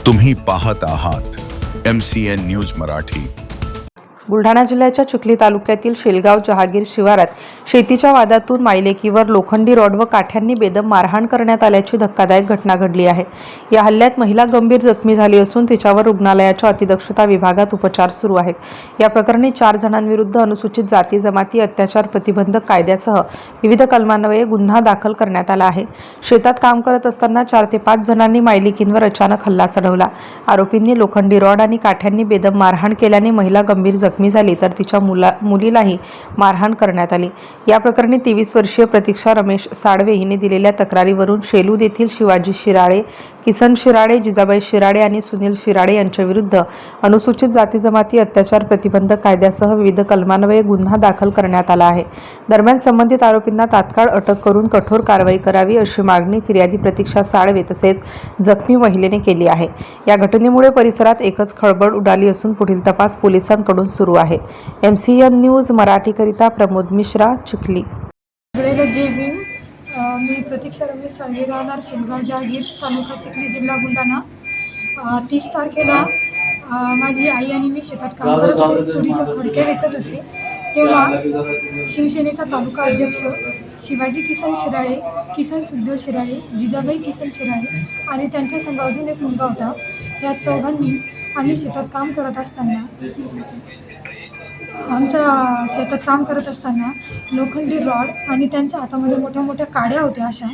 तुम्ही पाहत आहात MCN न्यूज मराठी। बुलढाणा जिल्ह्याच्या चिखली तालुक्यातील शेलगाव जहागीर शिवारात शेतीच्या वादातून मायलेकीवर लोखंडी रॉड व काठ्यांनी बेदम मारहाण करण्यात आल्याची धक्कादायक घटना घडली आहे। या हल्ल्यात महिला गंभीर जखमी झाली असून तिच्यावर रुग्णालयाच्या अतिदक्षता विभागात उपचार सुरू आहेत। या प्रकरणी 4 जणांविरुद्ध अनुसूचित जाती जमाती अत्याचार प्रतिबंधक कायद्यासह विविध कलमान्वये गुन्हा दाखल करण्यात आला आहे। शेतात काम करत असताना 4 ते 5 जणांनी मायलेकींवर अचानक हल्ला चढवला। आरोपींनी लोखंडी रॉड आणि काठ्यांनी बेदम मारहाण केल्याने महिला गंभीर जखमी झाली तर तिच्या मुलीलाही मारहाण करण्यात आली। या प्रकरणी 23 वर्षीय प्रतीक्षा रमेश साडवे हिने दिलेल्या तक्रारीवरून शेलूद येथील शिवाजी शिराळे, किसन शिराळे, जिजाबाई शिराळे आणि सुनील शिराळे यांच्या विरुद्ध अनुसूचित जाती जमाती अत्याचार प्रतिबंधक कायद्यासह विविध कलमान्वये गुन्हा दाखल करण्यात आला आहे। दरम्यान संबंधित आरोपींना तात्काळ अटक करून कठोर कारवाई करावी अशी मागणी फिर्यादी प्रतीक्षा साडवे तसेच जखमी महिलेने केली आहे। या घटनेमुळे परिसरात एकच खळबळ उडाली असून पुढील तपास पोलिसांकडून सुरू आहे। MCN न्यूज मराठीकरिता प्रमोद मिश्रा, चिखली। मी प्रतीक्षा रमेश साडवे, राहणार शेलगाव जहागीर, तालुका चिखली, जिल्हा बुलढाणा। 30 तारखेला माझी आई आणि मी शेतात काम करत होते, तुरीचे खोडके वेचत होते। तेव्हा शिवसेनेचा तालुका अध्यक्ष शिवाजी किसन शिराळे, किसन सुखदेव शिराळे, जिजाबाई किसन शिराळे आणि त्यांच्या संग अजून एक मुलगा होता। या चौघांनी आम्ही शेतात काम करत असताना लोखंडी रॉड आणि त्यांच्या हातामध्ये मोठ्या मोठ्या काड्या होत्या। अशा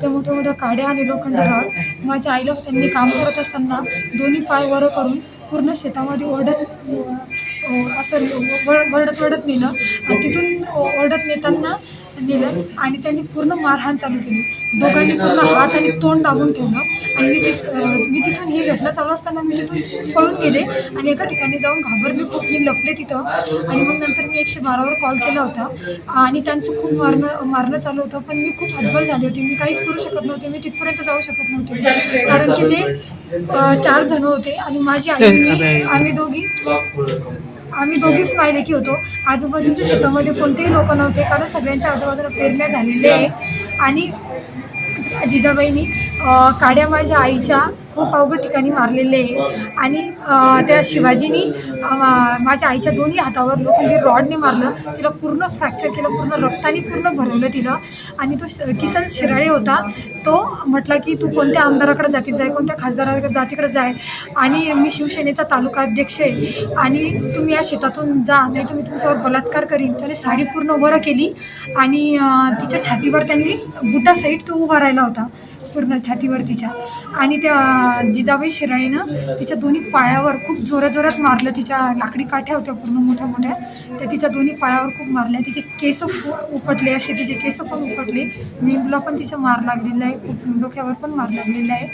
त्या मोठ्या मोठ्या काड्या आणि लोखंडी रॉड माझ्या आईला त्यांनी काम करत असताना दोन्ही पाय वर करून पूर्ण शेतामध्ये ओरडत नेलं आणि तिथून ओरडत नेताना नेलं आणि त्यांनी पूर्ण मारहाण चालू केली। दोघांनी पूर्ण हात आणि तोंड दाबून ठेवलं आणि मी तिथून ही घटना चालू असताना मी तिथून पळून गेले आणि एका ठिकाणी जाऊन घाबरले खूप। मी लपले तिथं आणि मग नंतर मी 112वर कॉल केला होता आणि त्यांचं खूप मारणं चालू होतं, पण मी खूप हतबल झाली होती। मी काहीच करू शकत नव्हते, मी तिथपर्यंत जाऊ शकत नव्हते कारण की ते 4 जण होते आणि माझी आई आम्ही दोघीच मायलेकी होतो। आजूबाजूच्या शेतामध्ये कोणतेही लोक नव्हते कारण सगळ्यांच्या आजूबाजूला पेरण्या झालेल्या आहे आणि जिजाबाईंनी काड्या माझ्या आईच्या खूप अवघड ठिकाणी मारलेले आहे आणि त्या शिवाजीनी माझ्या आईच्या दोन्ही हातावर लोखंडी रॉडने मारलं, तिला पूर्ण फ्रॅक्चर केलं, पूर्ण रक्ताने पूर्ण भरवलं तिला। आणि तो किसन शिराळे होता, तो म्हटला की तू कोणत्या आमदाराकडे जातीत जाय, कोणत्या खासदाराकडे जातीकडे जाय आणि मी शिवसेनेचा तालुका अध्यक्ष आहे आणि तुम्ही या शेतातून जा नाही तर मी तुमच्यावर बलात्कार करीन। त्याने साडी पूर्ण वर केली आणि तिच्या छातीवर त्यांनी बुटासहित तो उभा राहिला होता पूर्ण छातीवर तिच्या आणि त्या जिजाबाई शिराळेनं तिच्या दोन्ही पायावर खूप जोरात मारलं। तिच्या लाकडी काठ्या होत्या पूर्ण मोठ्या मोठ्या, त्या तिच्या दोन्ही पायावर खूप मारल्या। तिचे केस उपटले, असे तिचे केस पण उपटले, मेंदूला पण तिच्या मार लागलेला आहे, खूप डोक्यावर पण मार लागलेला आहे।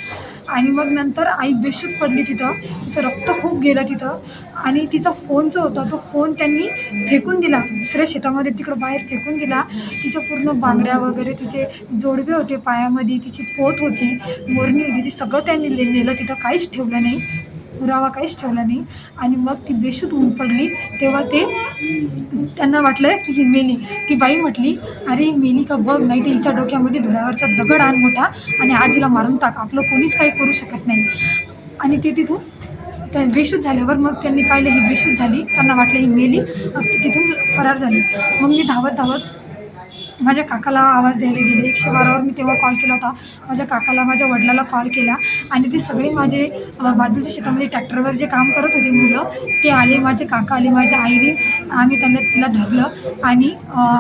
आणि मग नंतर आई बेशुद्ध पडली, तिचं रक्त खूप गेलं तिथं आणि तिचा फोन जो होता तो फोन त्यांनी फेकून दिला, दुसऱ्या शेतामध्ये तिकडं बाहेर फेकून दिला। तिच्या पूर्ण बांगड्या वगैरे, तिचे जोडवे होते पायामध्ये, तिची पोत होती, मोरणी होती, ती सगळं त्यांनी नेलं, तिथं काहीच ठेवलं नाही, पुरावा काहीच ठेवला नाही। आणि मग ती बेशुद्ध होऊन पडली तेव्हा त्यांना वाटलं की ही मेली। ती बाई म्हटली, अरे मेली का बघ, नाही तर हिच्या डोक्यामध्ये धुरावरचा दगड आण मोठा आणि आज हिला मारून टाक, आपलं कोणीच काही करू शकत नाही। आणि ते तिथून त्या बेशुद्ध झाल्यावर मग त्यांनी पाहिलं ही बेशुद्ध झाली, त्यांना वाटलं ही मेली, ती तिथून फरार झाली। मग मी धावत माझ्या काकाला आवाज द्यायला गेले, 112वर मी तेव्हा कॉल केला होता। माझ्या काकाला, माझ्या वडिलाला कॉल केला आणि ते सगळे माझे बाजूच्या शेतामध्ये ट्रॅक्टरवर जे काम करत होते मुलं ते आले, माझे काका आले, माझ्या आईने आम्ही तिला धरलं आणि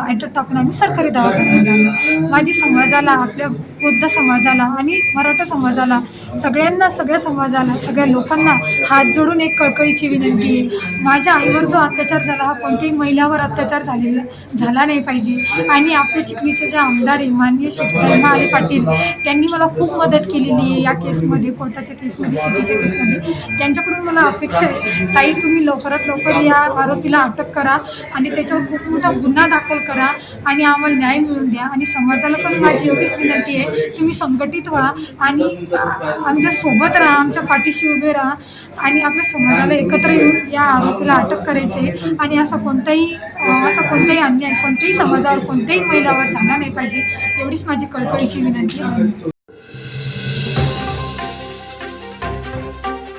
ॲटक टाकून आम्ही सरकारी दवाखान्यामध्ये आणलं। माझी समाजाला, आपल्या बौद्ध समाजाला आणि मराठा समाजाला, सगळ्या समाजाला, सगळ्या लोकांना हात जोडून एक कळकळीची विनंती आहे, माझ्या आईवर जो अत्याचार झाला हा कोणत्याही महिलावर अत्याचार झाला नाही पाहिजे। आणि आपल्या चिखलीचे जे आमदार आहे माननीय श्री महाले पाटील, त्यांनी मला खूप मदत केलेली आहे या केसमध्ये, कोर्टाच्या केसमध्ये, शेतीच्या केसमध्ये। त्यांच्याकडून मला अपेक्षा आहे, ताई तुम्ही लवकरात लवकर या आरोपीला अटक करा आणि त्याच्यावर खूप मोठा गुन्हा दाखल करा आणि आम्हाला न्याय मिळवून द्या। आणि समाजाला पण माझी एवढीच विनंती आहे, तुम्ही संघटित व्हा आणि आमच्या सोबत राहा, आमच्या पाठीशी उभे राहा आणि आपल्या समाजाला एकत्र येऊन या आरोपीला अटक करायचे आणि असा कोणताही अन्याय कोणत्याही समाजावर, कोणत्याही महिलावर झाला नाही पाहिजे, एवढीच माझी कळकळीची विनंती आहे।